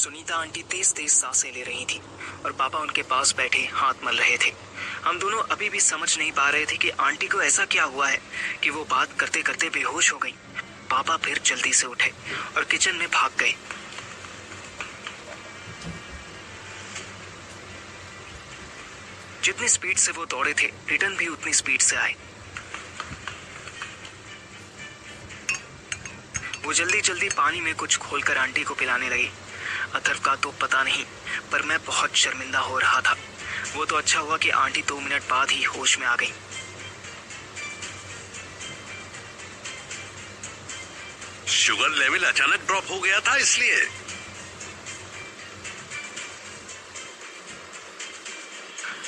Sunita aunty तेज तेज सांसें ले रही थी और पापा उनके पास बैठे हाथ मल रहे थे। हम दोनों अभी भी समझ नहीं पा रहे थे कि आंटी को ऐसा क्या हुआ है कि वो बात करते करते बेहोश हो गई। पापा फिर जल्दी से उठे और किचन में भाग गए। जितनी स्पीड से वो दौड़े थे, रिटर्न भी उतनी स्पीड से आए। वो जल्दी जल्दी पानी में कुछ घोलकर आंटी को पिलाने लगे। अथर्व का तो पता नहीं, पर मैं बहुत शर्मिंदा हो रहा था। वो तो अच्छा हुआ कि आंटी 2 मिनट बाद ही होश में आ गई। शुगर लेवल अचानक ड्रॉप हो गया था इसलिए।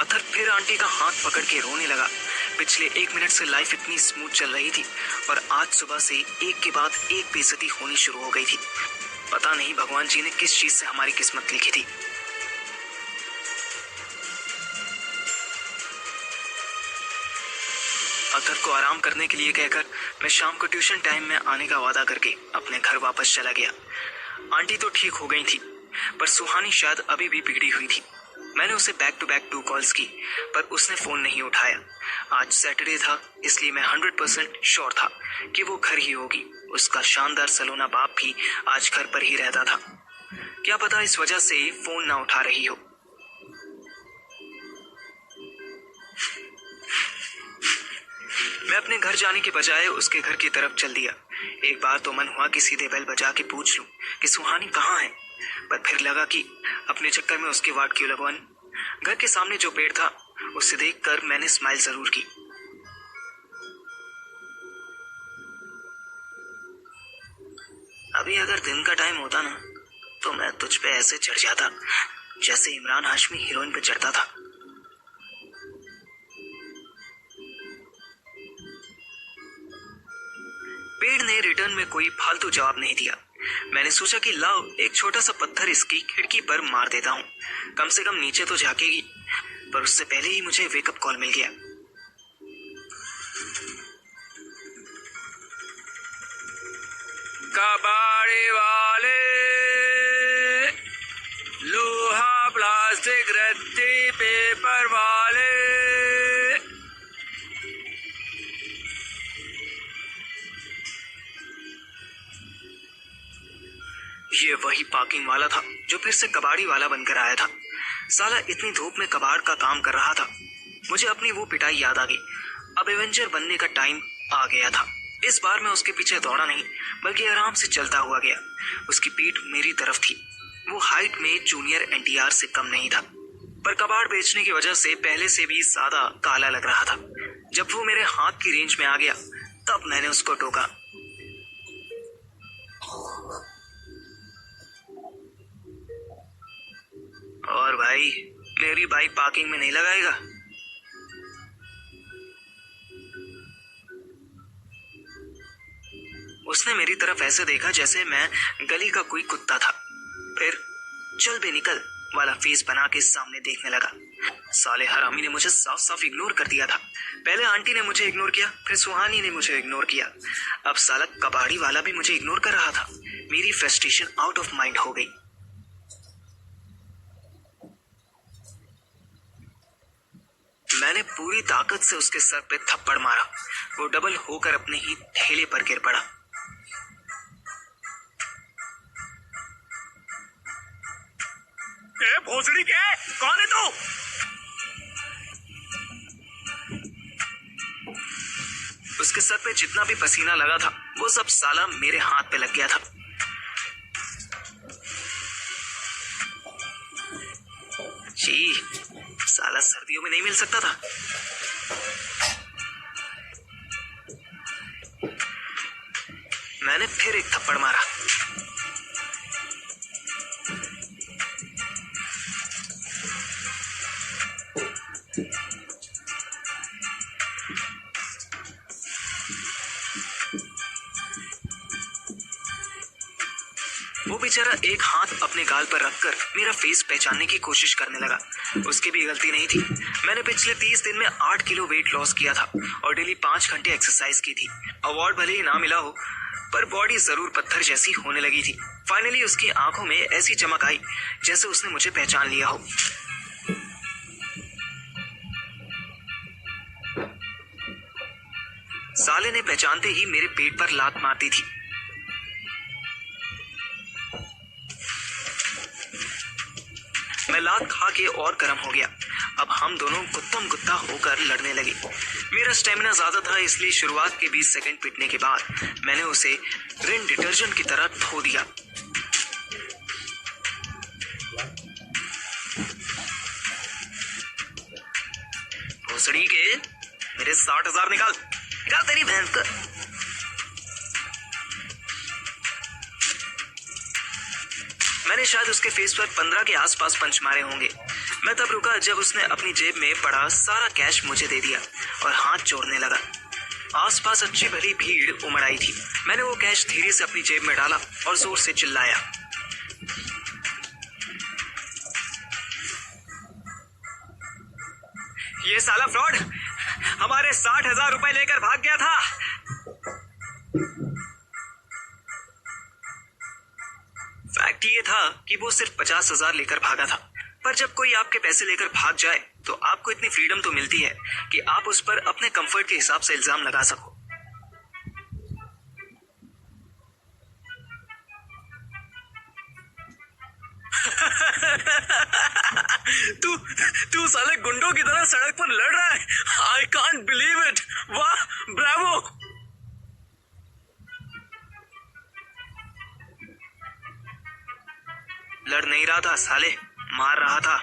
अथर्व फिर आंटी का हाथ पकड़ के रोने लगा। पिछले 1 मिनट से लाइफ इतनी स्मूथ चल रही थी और आज सुबह से एक के बाद एक बेइज्जती होनी शुरू हो गई थी। पता नहीं भगवान जी ने किस चीज से हमारी किस्मत लिखी थी। अथर्व को आराम करने के लिए कहकर मैं शाम को ट्यूशन टाइम में आने का वादा करके अपने घर वापस चला गया। आंटी तो ठीक हो गई थी, पर सुहानी शायद अभी भी बिगड़ी हुई थी। मैंने उसे बैक टू बैक 2 कॉल्स की, पर उसने फोन नहीं उठाया। आज सैटरडे था, इसलिए मैं 100% श्योर था कि वो घर ही होगी। उसका शानदार सलोना बाप भी आज घर पर ही रहता था। क्या पता इस वजह से फोन ना उठा रही हो। मैं अपने घर जाने के बजाय उसके घर की तरफ चल दिया। एक बार तो मन हुआ कि सीधे बेल बजा के पूछ लूं कि सुहानी कहाँ है, पर फिर लगा कि अपने चक्कर में उसके वार्ड क्यों लगवाऊं। घर के सामने जो पेड़ था उसे देखकर मैंने स्माइल जरूर की। अभी अगर दिन का टाइम होता ना, तो मैं तुझ पे ऐसे चढ़ जाता जैसे इमरान हाशमी हीरोइन पे चढ़ता था। पेड़ ने रिटर्न में कोई फालतू जवाब नहीं दिया। मैंने सोचा कि लाओ एक छोटा सा पत्थर इसकी खिड़की पर मार देता हूँ, कम से कम नीचे तो झांकेगी। पर उससे पहले ही मुझे वेकअप कॉल मिल गया। कबाड़े वाले, लोहा प्लास्टिक रद्दी पेपर वाले। ये वही पार्किंग वाला था जो फिर से कबाड़ी वाला बनकर आया था। साला इतनी धूप में कबाड़ का काम कर रहा था। मुझे अपनी वो पिटाई याद आ गई। अब एवेंजर बनने का टाइम आ गया था। इस बार मैं उसके पीछे दौड़ा नहीं, बल्कि आराम से चलता हुआ गया। उसकी पीठ मेरी तरफ थी। वो हाइट में जूनियर एनटीआर से कम नहीं था, पर कबाड़ बेचने की वजह से पहले से भी ज्यादा काला लग रहा था। जब वो मेरे हाथ की रेंज में आ गया, तब मैंने उसको टोका। और भाई, मेरी बाइक पार्किंग में नहीं लगाएगा? उसने मेरी तरफ ऐसे देखा जैसे मैं गली का कोई कुत्ता था। फिर चल बे निकल वाला फेस बना के सामने देखने लगा। साले हरामी ने मुझे साफ साफ इग्नोर कर दिया था। पहले आंटी ने मुझे इग्नोर किया, फिर सुहानी ने मुझे इग्नोर किया। अब साला कबाड़ी वाला भी मुझे इग्नोर कर रहा था। मेरी फ्रस्ट्रेशन आउट ऑफ माइंड हो गई। मैंने पूरी ताकत से उसके सर पे थप्पड़ मारा। वो डबल होकर अपने ही ठेले पर गिर पड़ा। ए भोसड़ी के, कौन है तू? उसके सर पे जितना भी पसीना लगा था, वो सब साला मेरे हाथ पे लग गया था। जी, साला सर्दियों में नहीं मिल सकता था। मैंने फिर एक थप्पड़ मारा। वो बेचारा एक हाथ अपने गाल पर रखकर मेरा फेस पहचानने की कोशिश करने लगा। उसकी भी गलती नहीं थी। मैंने पिछले 30 दिन में 8 किलो वेट लॉस किया था और डेली 5 घंटे एक्सरसाइज की थी। अवार्ड भले ही ना मिला हो, पर बॉडी जरूर पत्थर जैसी होने लगी थी। फाइनली उसकी आंखों में ऐसी चमक आई जैसे उसने मुझे पहचान लिया हो। साले ने पहचानते ही मेरे पेट पर लात मार दी थी। मैं लात खा के और गर्म हो गया। अब हम दोनों गुत्तम गुत्ता होकर लड़ने लगे। मेरा स्टेमिना ज्यादा था, इसलिए शुरुआत के 20 सेकंड पिटने के बाद मैंने उसे रिन डिटर्जेंट की तरह धो दिया। भोसड़ी के मेरे 60,000 निकाल तेरी बहन का। मैंने शायद उसके फेस पर 15 के आसपास पंच मारे होंगे। मैं तब रुका जब उसने अपनी जेब में पड़ा सारा कैश मुझे दे दिया और हाथ जोड़ने लगा। आसपास अच्छी भली भीड़ उमड़ आई थी। मैंने वो कैश धीरे से अपनी जेब में डाला और जोर से चिल्लाया, ये साला फ्रॉड हमारे 60,000 रुपए लेकर भाग गया था। फैक्ट ये था कि वो सिर्फ 50,000 लेकर भागा था। पर जब कोई आपके पैसे लेकर भाग जाए तो आपको इतनी फ्रीडम तो मिलती है कि आप उस पर अपने कंफर्ट के हिसाब से इल्जाम लगा सको। तू तू साले गुंडों की तरह सड़क पर लड़ रहा है। I can't believe it. वाह, ब्रावो। लड़ नहीं रहा था साले, मार रहा था।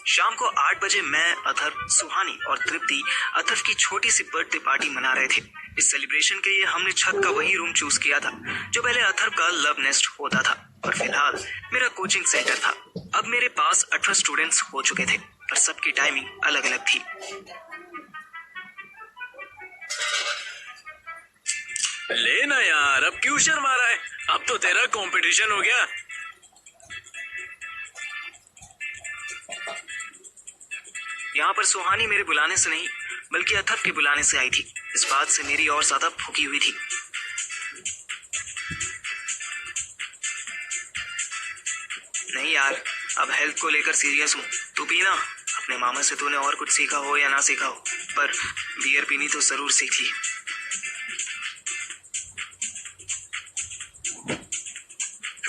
शाम को 8 बजे मैं, अथर्व, सुहानी और तृप्ति अथर्व की छोटी सी बर्थडे पार्टी मना रहे थे। इस सेलिब्रेशन के लिए हमने छत का वही रूम चूज किया था जो पहले अथर्व का लव नेस्ट होता था और फिलहाल मेरा कोचिंग सेंटर था। अब मेरे पास 18 स्टूडेंट्स हो चुके थे, पर सबकी टाइमिंग अलग अलग थी। लेना यार, अब क्यों शर्मा रहा है? अब तो तेरा कंपटीशन हो गया। यहाँ पर सुहानी मेरे बुलाने से नहीं बल्कि अथर्व के बुलाने से आई थी। इस बात से मेरी और ज्यादा भूखी हुई थी। नहीं यार, अब हेल्थ को लेकर सीरियस हूँ। तू पीना। अपने मामा से तूने और कुछ सीखा हो या ना सीखा हो, पर बियर पीनी तो जरूर सीख ली।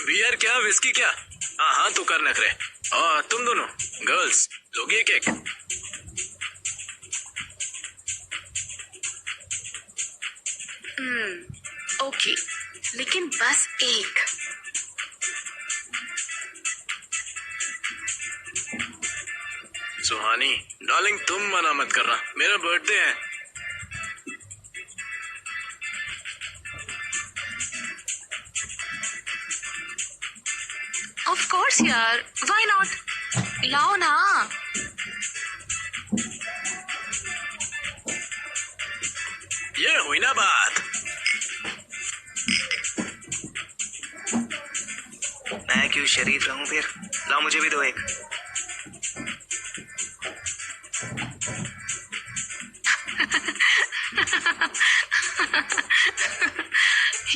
बियर क्या, विस्की क्या? हाँ हाँ, तू कर नखरे। और तुम दोनों गर्ल्स लोगे एक? ओके, लेकिन बस एक। सुहानी डार्लिंग, तुम मना मत करना, मेरा बर्थडे है। ऑफ कोर्स यार, व्हाई नॉट? लाओ ना। ये हुई ना बात। मैं क्यों शरीफ रहूं फिर? लाओ मुझे भी दो एक।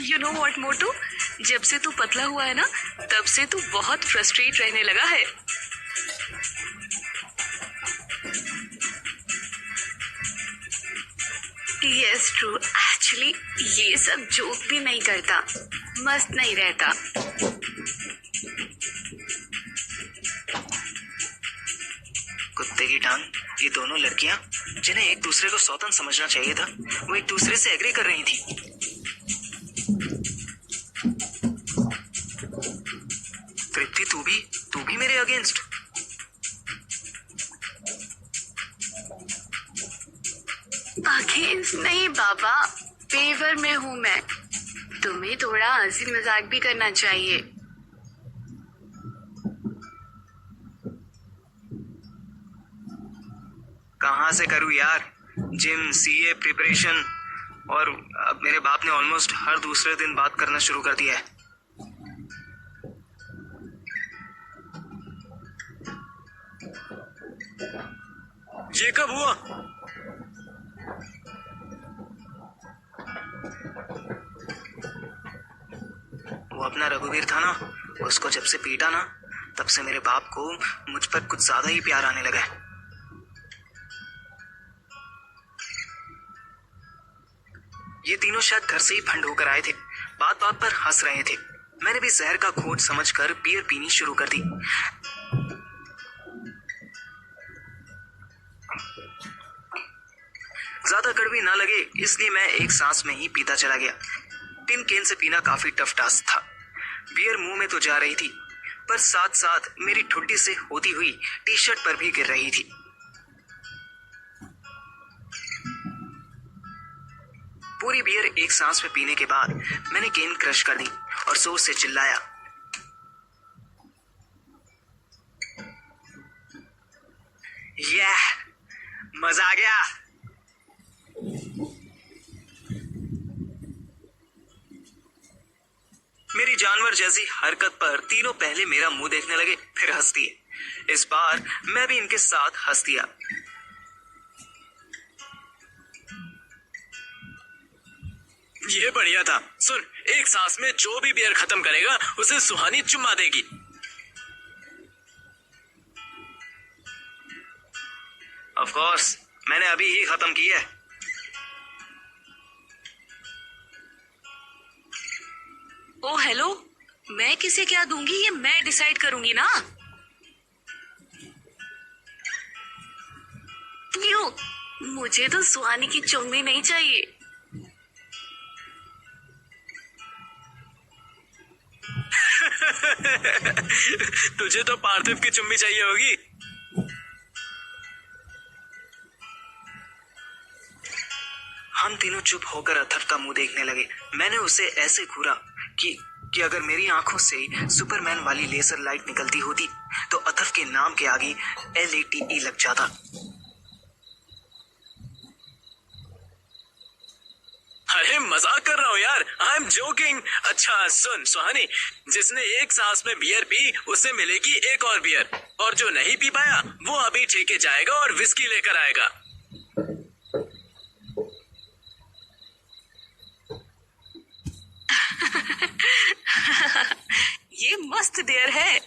यू नो व्हाट मोटू, जब से तू पतला हुआ है ना, तब से तू बहुत फ्रस्ट्रेट रहने लगा है। यस ट्रू, एक्चुअली ये सब जोक भी नहीं करता, मस्त नहीं रहता। कुत्ते की टांग, ये दोनों लड़कियां जिन्हें एक दूसरे को सौतन समझना चाहिए था, वो एक दूसरे से एग्री कर रही थी। तृप्ति, तू भी मेरे अगेंस्ट? अगेंस्ट नहीं बाबा, फेवर में हूँ मैं। तुम्हें थोड़ा हंसी मजाक भी करना चाहिए। कहाँ से करूँ यार? जिम, सीए प्रिपरेशन, और अब मेरे बाप ने ऑलमोस्ट हर दूसरे दिन बात करना शुरू कर दिया है। ये कब हुआ? रघुवीर था ना, उसको जब से पीटा ना, तब से मेरे बाप को मुझ पर कुछ ज्यादा ही प्यार आने लगा है। ये तीनों शायद घर से ही फंड होकर आए थे, बात बात पर हंस रहे थे। मैंने भी जहर का घोट समझकर बियर पीनी शुरू कर दी। ज्यादा कड़वी ना लगे इसलिए मैं एक सांस में ही पीता चला गया। टिन केन से पीना काफी टफ टास्क था। बियर मुंह में तो जा रही थी, पर साथ साथ मेरी ठुड्डी से होती हुई टी शर्ट पर भी गिर रही थी। पूरी बियर एक सांस में पीने के बाद मैंने केन क्रश कर दी और जोर से चिल्लाया, यह मजा आ गया। मेरी जानवर जैसी हरकत पर तीनों पहले मेरा मुंह देखने लगे, फिर हंस दिए। इस बार मैं भी इनके साथ हंस दिया। ये बढ़िया था। सुन, एक सांस में जो भी बियर खत्म करेगा उसे सुहानी चुम्मा देगी। ऑफ कोर्स, मैंने अभी ही खत्म की है। ओ हेलो, मैं किसे क्या दूंगी ये मैं डिसाइड करूंगी ना। क्यों? मुझे तो सुहानी की चुम्मी नहीं चाहिए। तुझे तो पार्थिव की चुम्मी चाहिए होगी। हम तीनों चुप होकर अथर्व का मुंह देखने लगे। मैंने उसे ऐसे घूरा कि अगर मेरी आंखों से सुपरमैन वाली लेजर लाइट निकलती होती तो अथर्व के नाम के आगे LATE लग जाता। अरे मजाक कर रहा हूँ यार, आई एम जोकिंग। अच्छा सुन सुहानी, जिसने एक सांस में बियर पी उसे मिलेगी एक और बियर, और जो नहीं पी पाया वो अभी ठेके जाएगा और विस्की लेकर आएगा। ये मस्त डेयर है।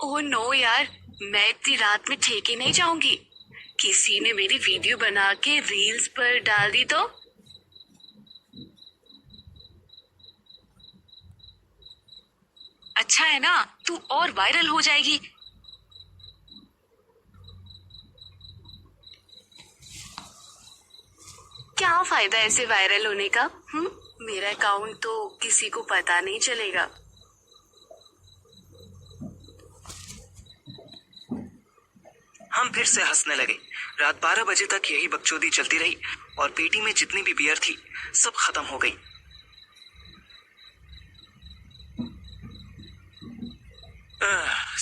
ओह नो यार, मैं इतनी रात में ठेके नहीं जाऊंगी। किसी ने मेरी वीडियो बना के रील्स पर डाल दी तो। अच्छा है ना, तू और वायरल हो जाएगी। क्या फायदा ऐसे वायरल होने का? मेरा अकाउंट तो किसी को पता नहीं चलेगा। हम फिर से हंसने लगे। रात 12 बजे तक यही बकचोदी चलती रही और पेटी में जितनी भी बियर थी सब खत्म हो गई।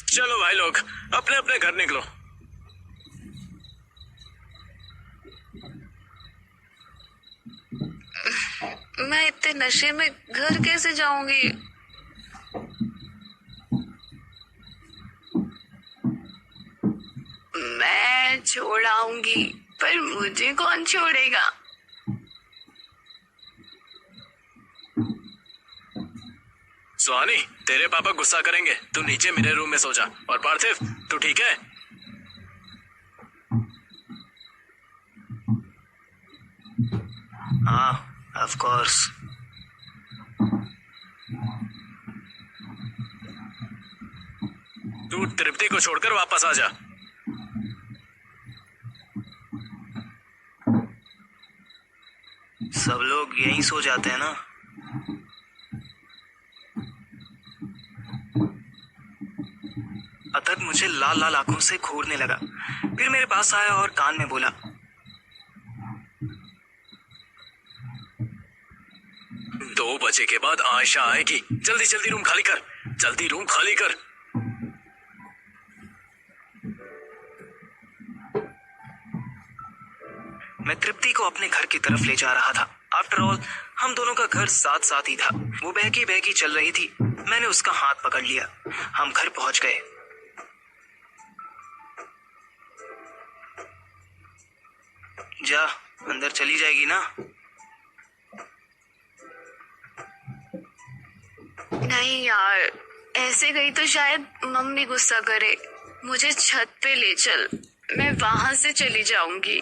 चलो भाई लोग, अपने अपने घर निकलो। मैं इतने नशे में घर कैसे जाऊंगी? मैं छोड़ आऊंगी, पर मुझे कौन छोड़ेगा? सुहानी, तेरे पापा गुस्सा करेंगे, तू नीचे मेरे रूम में सो जा। और पार्थिव, तू ठीक है? हाँ, ऑफ कोर्स। तू तृप्ति को छोड़कर वापस आ जा। सब लोग यहीं सो जाते हैं ना। अतक मुझे लाल लाल आंखों से घूरने लगा, फिर मेरे पास आया और कान में बोला, 2 बजे के बाद आयशा आएगी। जल्दी जल्दी रूम खाली कर, जल्दी रूम खाली कर। मैं तृप्ति को अपने घर की तरफ ले जा रहा था। आफ्टर ऑल हम दोनों का घर साथ साथ ही था। वो बहकी बहकी चल रही थी, मैंने उसका हाथ पकड़ लिया। हम घर पहुंच गए। जा, अंदर चली जाएगी ना? नहीं यार, ऐसे गई तो शायद मम्मी गुस्सा करे। मुझे छत पे ले चल, मैं वहां से चली जाऊंगी।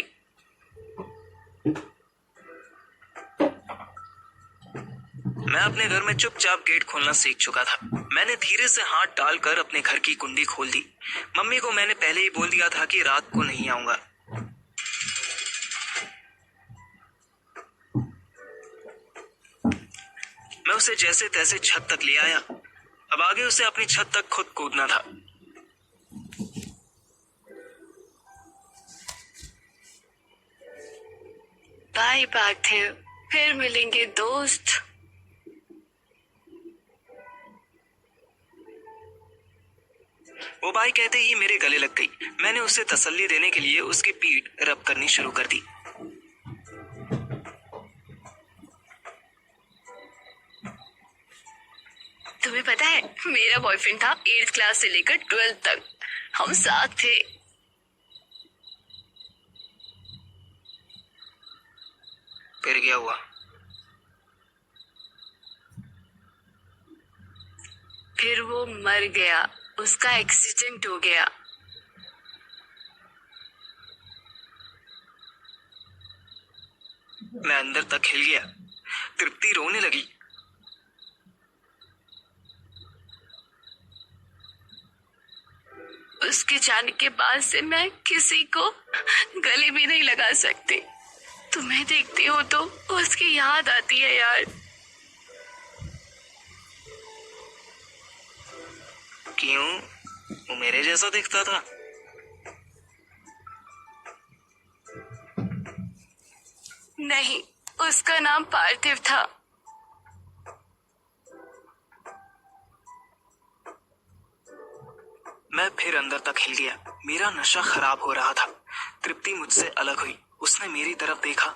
मैं अपने घर में चुपचाप गेट खोलना सीख चुका था। मैंने धीरे से हाथ डालकर अपने घर की कुंडी खोल दी। मम्मी को मैंने पहले ही बोल दिया था कि रात को नहीं आऊंगा। मैं उसे जैसे तैसे छत तक ले आया। अब आगे उसे अपनी छत तक खुद कूदना था। बाय पार्थिव, फिर मिलेंगे दोस्त। वो बाई कहते ही मेरे गले लग गई। मैंने उसे तसल्ली देने के लिए उसकी पीठ रब करनी शुरू कर दी। तुम्हें पता है, मेरा बॉयफ्रेंड था 8th क्लास से लेकर 12th तक। हम साथ थे। फिर क्या हुआ? फिर वो मर गया, उसका एक्सीडेंट हो गया। मैं अंदर तक हिल गया। तृप्ति रोने लगी। उसके जाने के बाद से मैं किसी को गले भी नहीं लगा सकती। तुम्हें देखती हो तो उसकी याद आती है यार। क्यों? वो मेरे जैसा दिखता था? नहीं, उसका नाम पार्थिव था। मैं फिर अंदर तक हिल गया। मेरा नशा खराब हो रहा था। तृप्ति मुझसे अलग हुई। उसने मेरी तरफ देखा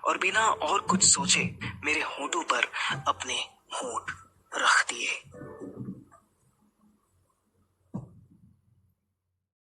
और बिना और कुछ सोचे मेरे होंठों पर अपने होंठ रख दिए।